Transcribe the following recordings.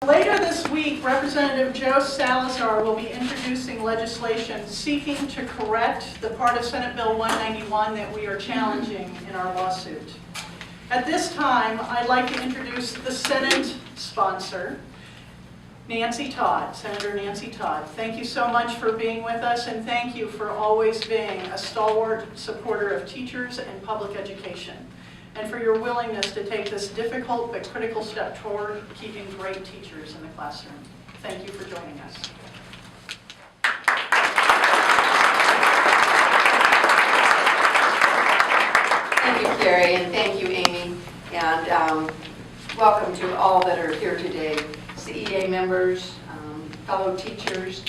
Later this week, Representative Joe Salazar will be introducing legislation seeking to correct the part of Senate Bill 191 that we are challenging in our lawsuit. At this time, I'd like to introduce the Senate sponsor, Nancy Todd, Senator Nancy Todd. Thank you so much for being with us, and thank you for always being a stalwart supporter of teachers and public education, and for your willingness to take this difficult but critical step toward keeping great teachers in the classroom. Thank you for joining us. Thank you, Kerrie, and thank you, Amy, and welcome to all that are here today. CEA members, fellow teachers,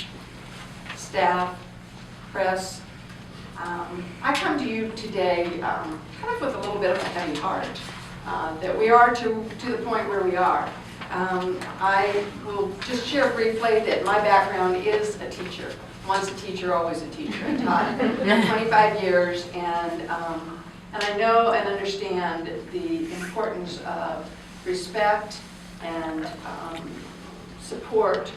staff, press. I come to you today kind of with a little bit of a heavy heart, that we are to the point where we are. I will just share briefly that my background is a teacher. Once a teacher, always a teacher. I taught 25 years, and I know and understand the importance of respect and support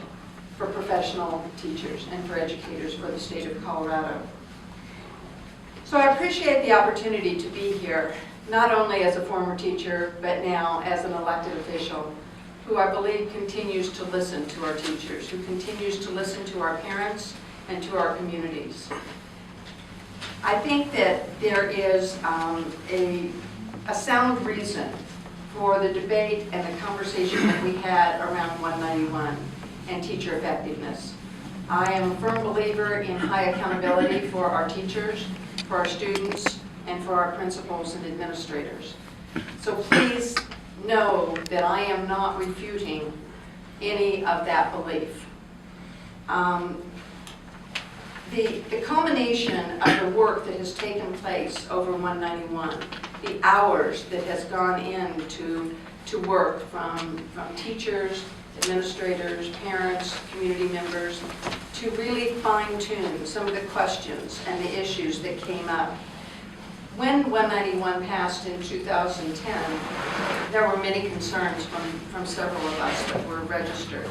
for professional teachers and for educators for the state of Colorado. So I appreciate the opportunity to be here, not only as a former teacher, but now as an elected official, who I believe continues to listen to our teachers, who continues to listen to our parents and to our communities. I think that there is a sound reason for the debate and the conversation that we had around 191 and teacher effectiveness. I am a firm believer in high accountability for our teachers, for our students, and for our principals and administrators. So please know that I am not refuting any of that belief. The culmination of the work that has taken place over 191, the hours that has gone into work from teachers, administrators, parents, community members, to really fine-tune some of the questions and the issues that came up. When 191 passed in 2010, there were many concerns from several of us that were registered.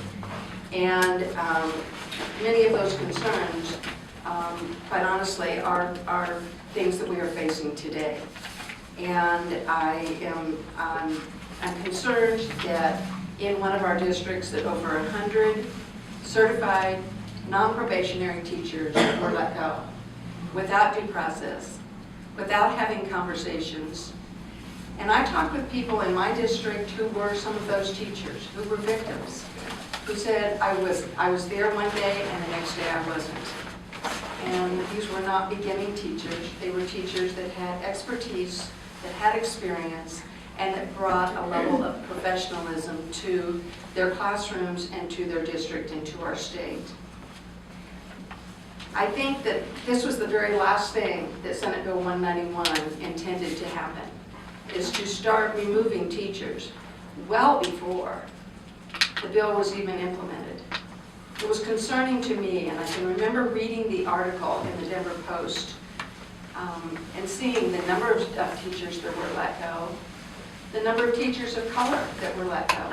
And many of those concerns, quite honestly, are things that we are facing today. And I'm concerned that in one of our districts that over 100 certified non-probationary teachers were let go without due process, without having conversations. And I talked with people in my district who were some of those teachers, who were victims, who said, I was there one day and the next day I wasn't. And these were not beginning teachers. They were teachers that had expertise, that had experience, and that brought a level of professionalism to their classrooms and to their district and to our state. I think that this was the very last thing that Senate Bill 191 intended to happen, is to start removing teachers well before the bill was even implemented. It was concerning to me, and I can remember reading the article in the Denver Post and seeing the number of teachers that were let go, the number of teachers of color that were let go.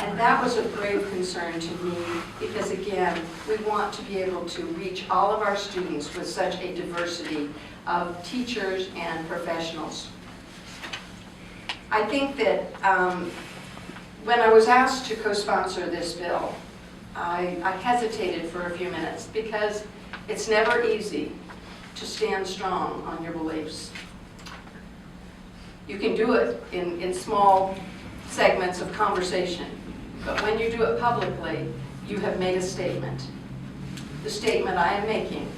And that was a grave concern to me because, again, we want to be able to reach all of our students with such a diversity of teachers and professionals. I think that when I was asked to co-sponsor this bill, I hesitated for a few minutes because it's never easy to stand strong on your beliefs. You can do it in small segments of conversation, but when you do it publicly, you have made a statement. The statement I am making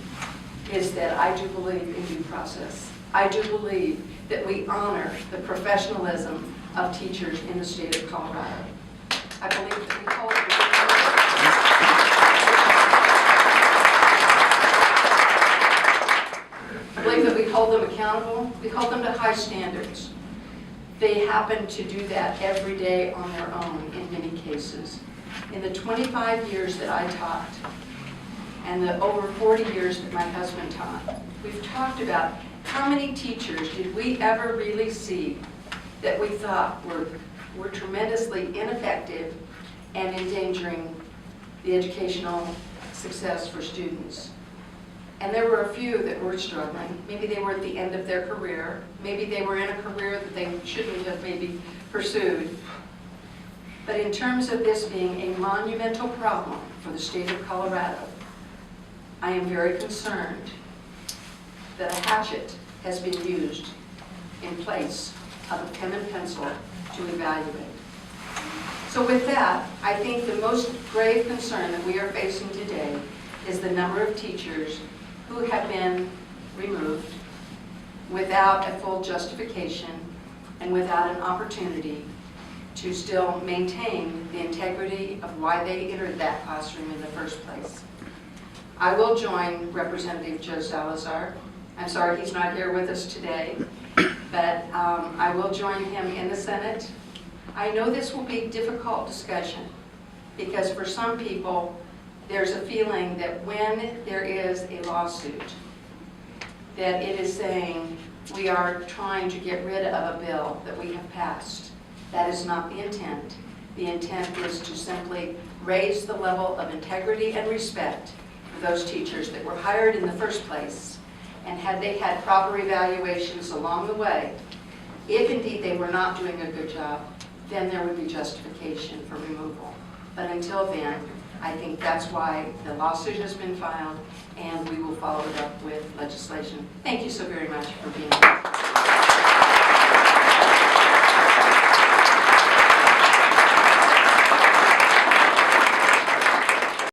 is that I do believe in due process. I do believe that we honor the professionalism of teachers in the state of Colorado. I believe that we hold them accountable. We hold them to high standards. They happen to do that every day on their own in many cases. In the 25 years that I taught, and the over 40 years that my husband taught, we've talked about how many teachers did we ever really see that we thought were tremendously ineffective and endangering the educational success for students. And there were a few that were struggling. Maybe they were at the end of their career. Maybe they were in a career that they shouldn't have maybe pursued. But in terms of this being a monumental problem for the state of Colorado, I am very concerned that a hatchet has been used in place of a pen and pencil to evaluate. So with that, I think the most grave concern that we are facing today is the number of teachers who have been removed without a full justification and without an opportunity to still maintain the integrity of why they entered that classroom in the first place. I will join Representative Joe Salazar. I'm sorry he's not here with us today, but I will join him in the Senate. I know this will be a difficult discussion because for some people, there's a feeling that when there is a lawsuit, that it is saying we are trying to get rid of a bill that we have passed. That is not the intent. The intent is to simply raise the level of integrity and respect for those teachers that were hired in the first place. And had they had proper evaluations along the way, if indeed they were not doing a good job, then there would be justification for removal. But until then, I think that's why the lawsuit has been filed, and we will follow it up with legislation. Thank you so very much for being here.